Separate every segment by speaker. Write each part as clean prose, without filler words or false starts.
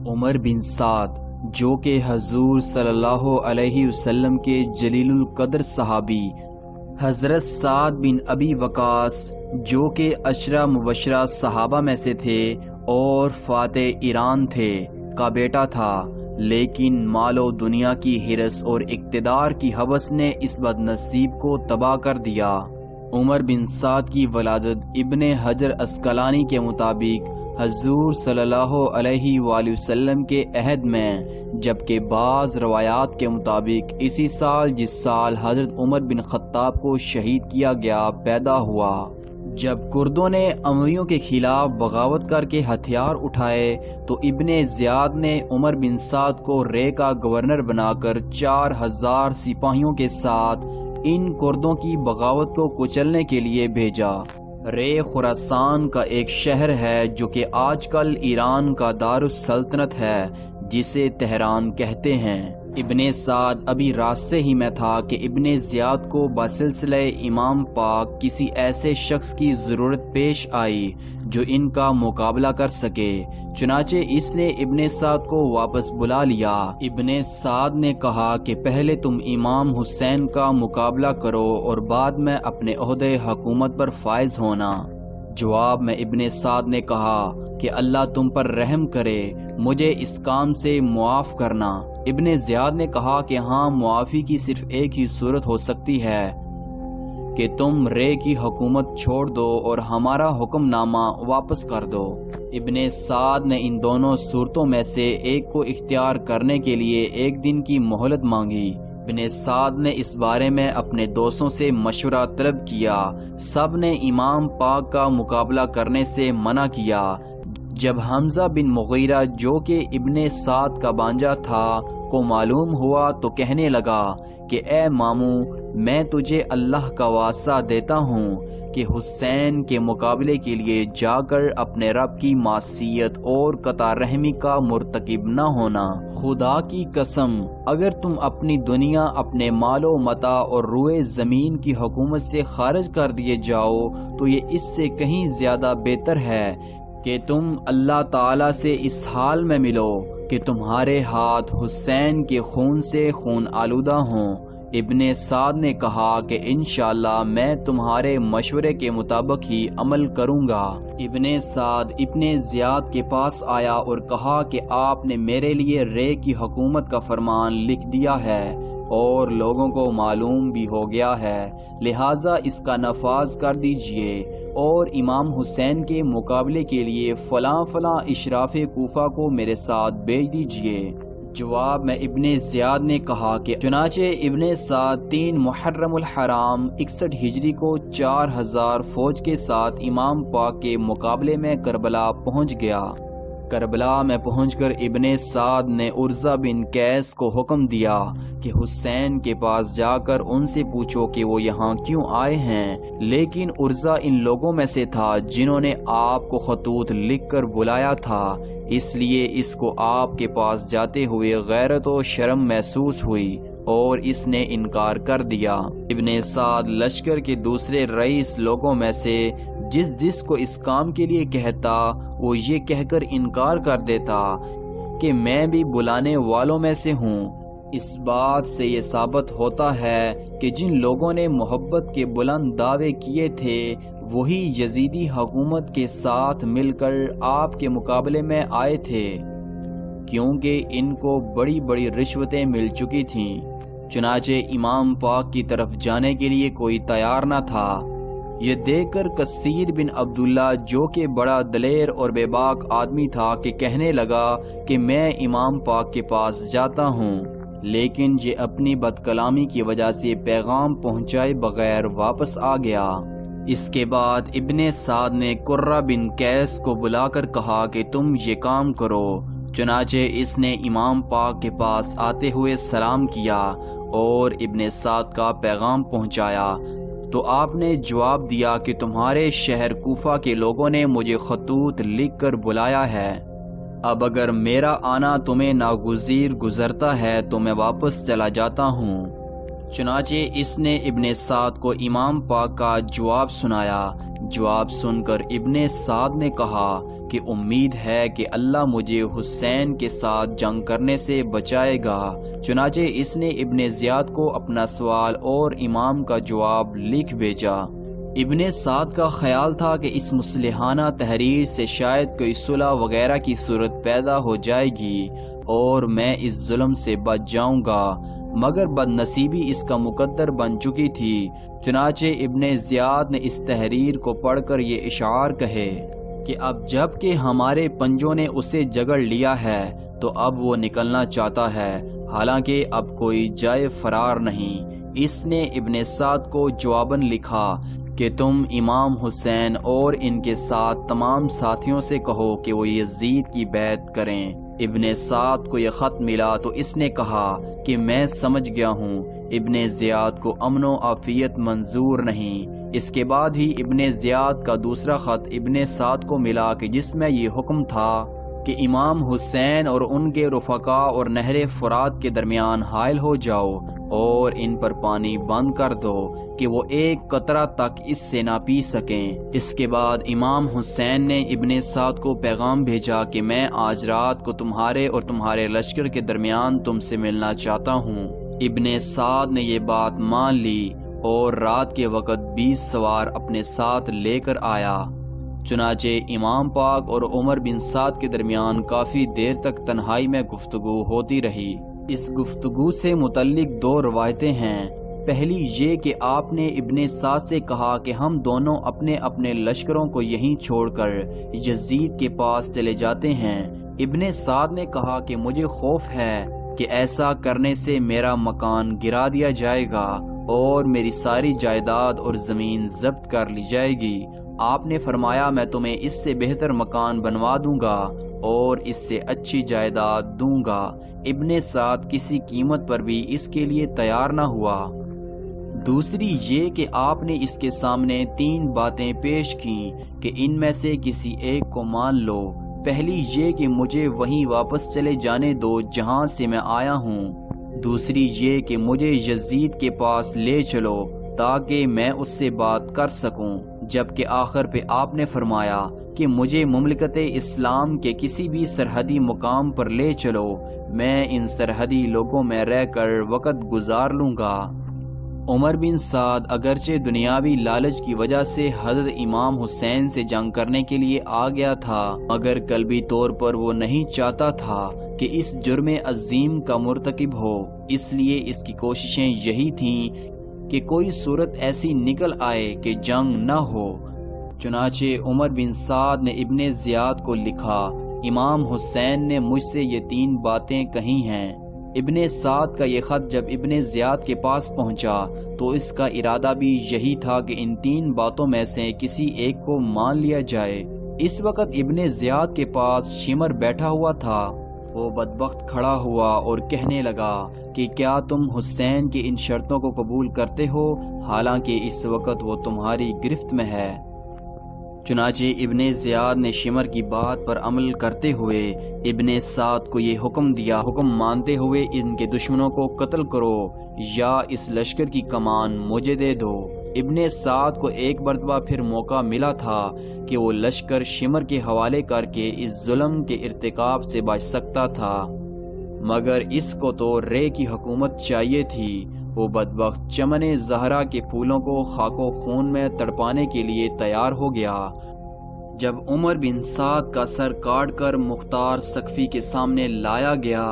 Speaker 1: عمر بن سعد جو کہ حضور صلی اللہ علیہ وسلم کے جلیل القدر صحابی، حضرت سعد بن ابی وقاص جو کہ عشرہ مبشرہ صحابہ میں سے تھے اور فاتح ایران تھے کا بیٹا تھا، لیکن مال و دنیا کی ہرس اور اقتدار کی ہوس نے اس بد نصیب کو تباہ کر دیا۔ عمر بن سعد کی ولادت ابن حجر عسقلانی کے مطابق حضور صلی اللہ علیہ وآلہ وسلم کے عہد میں، جبکہ بعض روایات کے مطابق اسی سال جس سال حضرت عمر بن خطاب کو شہید کیا گیا پیدا ہوا۔ جب کردوں نے امویوں کے خلاف بغاوت کر کے ہتھیار اٹھائے تو ابن زیاد نے عمر بن سعد کو رے کا گورنر بنا کر 4000 سپاہیوں کے ساتھ ان کردوں کی بغاوت کو کچلنے کے لیے بھیجا۔ رے خراسان کا ایک شہر ہے جو کہ آج کل ایران کا دارالسلطنت ہے، جسے تہران کہتے ہیں۔ ابن سعد ابھی راستے ہی میں تھا کہ ابن زیاد کو بسلسلہ امام پاک کسی ایسے شخص کی ضرورت پیش آئی جو ان کا مقابلہ کر سکے، چنانچہ اس نے ابن سعد کو واپس بلا لیا۔ ابن سعد نے کہا کہ پہلے تم امام حسین کا مقابلہ کرو اور بعد میں اپنے عہدے حکومت پر فائز ہونا۔ جواب میں ابن سعد نے کہا کہ اللہ تم پر رحم کرے، مجھے اس کام سے معاف کرنا۔ ابن زیاد نے کہا کہ ہاں، معافی کی صرف ایک ہی صورت ہو سکتی ہے کہ تم رے کی حکومت چھوڑ دو اور ہمارا حکم نامہ واپس کر دو۔ ابن سعد نے ان دونوں صورتوں میں سے ایک کو اختیار کرنے کے لیے ایک دن کی مہلت مانگی۔ ابن سعد نے اس بارے میں اپنے دوستوں سے مشورہ طلب کیا، سب نے امام پاک کا مقابلہ کرنے سے منع کیا۔ جب حمزہ بن مغیرہ جو کہ ابن سعد کا بانجا تھا کو معلوم ہوا تو کہنے لگا کہ اے ماموں، میں تجھے اللہ کا واسطہ دیتا ہوں کہ حسین کے مقابلے کے لیے جا کر اپنے رب کی معصیت اور قطع رحمی کا مرتکب نہ ہونا۔ خدا کی قسم، اگر تم اپنی دنیا، اپنے مال و متاع اور روئے زمین کی حکومت سے خارج کر دیے جاؤ تو یہ اس سے کہیں زیادہ بہتر ہے کہ تم اللہ تعالیٰ سے اس حال میں ملو کہ تمہارے ہاتھ حسین کے خون سے خون آلودہ ہوں۔ ابن سعد نے کہا کہ انشاءاللہ میں تمہارے مشورے کے مطابق ہی عمل کروں گا۔ ابن سعد ابن زیاد کے پاس آیا اور کہا کہ آپ نے میرے لیے رے کی حکومت کا فرمان لکھ دیا ہے اور لوگوں کو معلوم بھی ہو گیا ہے، لہٰذا اس کا نفاذ کر دیجئے اور امام حسین کے مقابلے کے لیے فلاں فلاں اشراف کوفہ کو میرے ساتھ بھیج دیجئے۔ جواب میں ابن زیاد نے کہا کہ چنانچہ ابن سعد 3 محرم الحرام 61 ہجری کو 4000 فوج کے ساتھ امام پاک کے مقابلے میں کربلا پہنچ گیا۔ کربلا میں پہنچ کر ابن سعد نے عرضہ بن قیس کو حکم دیا کہ حسین کے پاس جا کر ان سے پوچھو کہ وہ یہاں کیوں آئے ہیں، لیکن عرضہ ان لوگوں میں سے تھا جنہوں نے آپ کو خطوط لکھ کر بلایا تھا، اس لیے اس کو آپ کے پاس جاتے ہوئے غیرت و شرم محسوس ہوئی اور اس نے انکار کر دیا۔ ابن سعد لشکر کے دوسرے رئیس لوگوں میں سے جس کو اس کام کے لیے کہتا وہ یہ کہہ کر انکار کر دیتا کہ میں بھی بلانے والوں میں سے ہوں۔ اس بات سے یہ ثابت ہوتا ہے کہ جن لوگوں نے محبت کے بلند دعوے کیے تھے وہی یزیدی حکومت کے ساتھ مل کر آپ کے مقابلے میں آئے تھے، کیونکہ ان کو بڑی بڑی رشوتیں مل چکی تھیں۔ چنانچہ امام پاک کی طرف جانے کے لیے کوئی تیار نہ تھا۔ یہ دیکھ کر کثیر بن عبداللہ جو کہ بڑا دلیر اور بے باک آدمی تھا کہ کہنے لگا کہ میں امام پاک کے پاس جاتا ہوں، لیکن یہ اپنی بد کلامی کی وجہ سے پیغام پہنچائے بغیر واپس آ گیا۔ اس کے بعد ابن سعد نے قرہ بن قیس کو بلا کر کہا کہ تم یہ کام کرو۔ چنانچہ اس نے امام پاک کے پاس آتے ہوئے سلام کیا اور ابن سعد کا پیغام پہنچایا تو آپ نے جواب دیا کہ تمہارے شہر کوفہ کے لوگوں نے مجھے خطوط لکھ کر بلایا ہے، اب اگر میرا آنا تمہیں ناگزیر گزرتا ہے تو میں واپس چلا جاتا ہوں۔ چنانچہ اس نے ابن سعد کو امام پاک کا جواب سنایا جواب سن کر ابن سعد نے کہا کہ امید ہے کہ اللہ مجھے حسین کے ساتھ جنگ کرنے سے بچائے گا۔ چنانچہ اس نے ابن زیاد کو اپنا سوال اور امام کا جواب لکھ بھیجا۔ ابن سعد کا خیال تھا کہ اس مصلحانہ تحریر سے شاید کوئی صلح وغیرہ کی صورت پیدا ہو جائے گی اور میں اس ظلم سے بچ جاؤں گا، مگر بد نصیبی اس کا مقدر بن چکی تھی۔ چنانچہ ابن زیاد نے اس تحریر کو پڑھ کر یہ اشعار کہے کہ اب جب کہ ہمارے پنجوں نے اسے جگڑ لیا ہے تو اب وہ نکلنا چاہتا ہے، حالانکہ اب کوئی جائے فرار نہیں۔ اس نے ابن سعد کو جواباً لکھا کہ تم امام حسین اور ان کے ساتھ تمام ساتھیوں سے کہو کہ وہ یزید کی بیعت کریں۔ ابن سعد کو یہ خط ملا تو اس نے کہا کہ میں سمجھ گیا ہوں، ابن زیاد کو امن و عافیت منظور نہیں۔ اس کے بعد ہی ابن زیاد کا دوسرا خط ابن سعد کو ملا کہ جس میں یہ حکم تھا کہ امام حسین اور ان کے رفقا اور نہر فرات کے درمیان حائل ہو جاؤ اور ان پر پانی بند کر دو کہ وہ ایک قطرہ تک اس سے نہ پی سکیں۔ اس کے بعد امام حسین نے ابن سعد کو پیغام بھیجا کہ میں آج رات کو تمہارے اور تمہارے لشکر کے درمیان تم سے ملنا چاہتا ہوں۔ ابن سعد نے یہ بات مان لی اور رات کے وقت 20 سوار اپنے ساتھ لے کر آیا۔ چنانچہ امام پاک اور عمر بن سعد کے درمیان کافی دیر تک تنہائی میں گفتگو ہوتی رہی۔ اس گفتگو سے متعلق دو روایتیں ہیں۔ پہلی یہ کہ آپ نے ابن سعد سے کہا کہ ہم دونوں اپنے اپنے لشکروں کو یہیں چھوڑ کر یزید کے پاس چلے جاتے ہیں۔ ابن سعد نے کہا کہ مجھے خوف ہے کہ ایسا کرنے سے میرا مکان گرا دیا جائے گا اور میری ساری جائیداد اور زمین ضبط کر لی جائے گی۔ آپ نے فرمایا میں تمہیں اس سے بہتر مکان بنوا دوں گا اور اس سے اچھی جائیداد دوں گا۔ ابن سعد کسی قیمت پر بھی اس کے لیے تیار نہ ہوا۔ دوسری یہ کہ آپ نے اس کے سامنے 3 باتیں پیش کیں کہ ان میں سے کسی ایک کو مان لو۔ پہلی یہ کہ مجھے وہیں واپس چلے جانے دو جہاں سے میں آیا ہوں۔ دوسری یہ کہ مجھے یزید کے پاس لے چلو تاکہ میں اس سے بات کر سکوں۔ جبکہ آخر پہ آپ نے فرمایا کہ مجھے مملکت اسلام کے کسی بھی سرحدی مقام پر لے چلو، میں ان سرحدی لوگوں میں رہ کر وقت گزار لوں گا۔ عمر بن سعد اگرچہ دنیاوی لالچ کی وجہ سے حضرت امام حسین سے جنگ کرنے کے لیے آ گیا تھا، مگر قلبی طور پر وہ نہیں چاہتا تھا کہ اس جرم عظیم کا مرتکب ہو۔ اس لیے اس کی کوششیں یہی تھیں کہ کوئی صورت ایسی نکل آئے کہ جنگ نہ ہو۔ چنانچہ عمر بن سعد نے ابن زیاد کو لکھا، امام حسین نے مجھ سے یہ 3 باتیں کہی ہیں۔ ابن سعد کا یہ خط جب ابن زیاد کے پاس پہنچا تو اس کا ارادہ بھی یہی تھا کہ ان 3 باتوں میں سے کسی ایک کو مان لیا جائے۔ اس وقت ابن زیاد کے پاس شمر بیٹھا ہوا تھا۔ وہ بدبخت کھڑا ہوا اور کہنے لگا کہ کیا تم حسین کی ان شرطوں کو قبول کرتے ہو حالانکہ اس وقت وہ تمہاری گرفت میں ہے؟ چنانچہ ابن زیاد نے شمر کی بات پر عمل کرتے ہوئے ابن سعد کو یہ حکم دیا، حکم مانتے ہوئے ان کے دشمنوں کو قتل کرو یا اس لشکر کی کمان مجھے دے دو۔ ابن سعد کو ایک مرتبہ پھر موقع ملا تھا کہ وہ لشکر شمر کے حوالے کر کے اس ظلم کے ارتکاب سے بچ سکتا تھا، مگر اس کو تو رے کی حکومت چاہیے تھی۔ وہ بدبخت چمن زہرا کے پھولوں کو خاک و خون میں تڑپانے کے لیے تیار ہو گیا۔ جب عمر بن سعد کا سر کاٹ کر مختار سقفی کے سامنے لایا گیا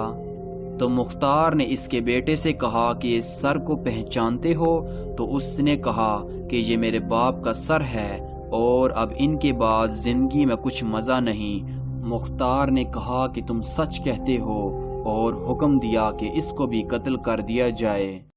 Speaker 1: تو مختار نے اس کے بیٹے سے کہا کہ اس سر کو پہچانتے ہو؟ تو اس نے کہا کہ یہ میرے باپ کا سر ہے اور اب ان کے بعد زندگی میں کچھ مزہ نہیں۔ مختار نے کہا کہ تم سچ کہتے ہو اور حکم دیا کہ اس کو بھی قتل کر دیا جائے۔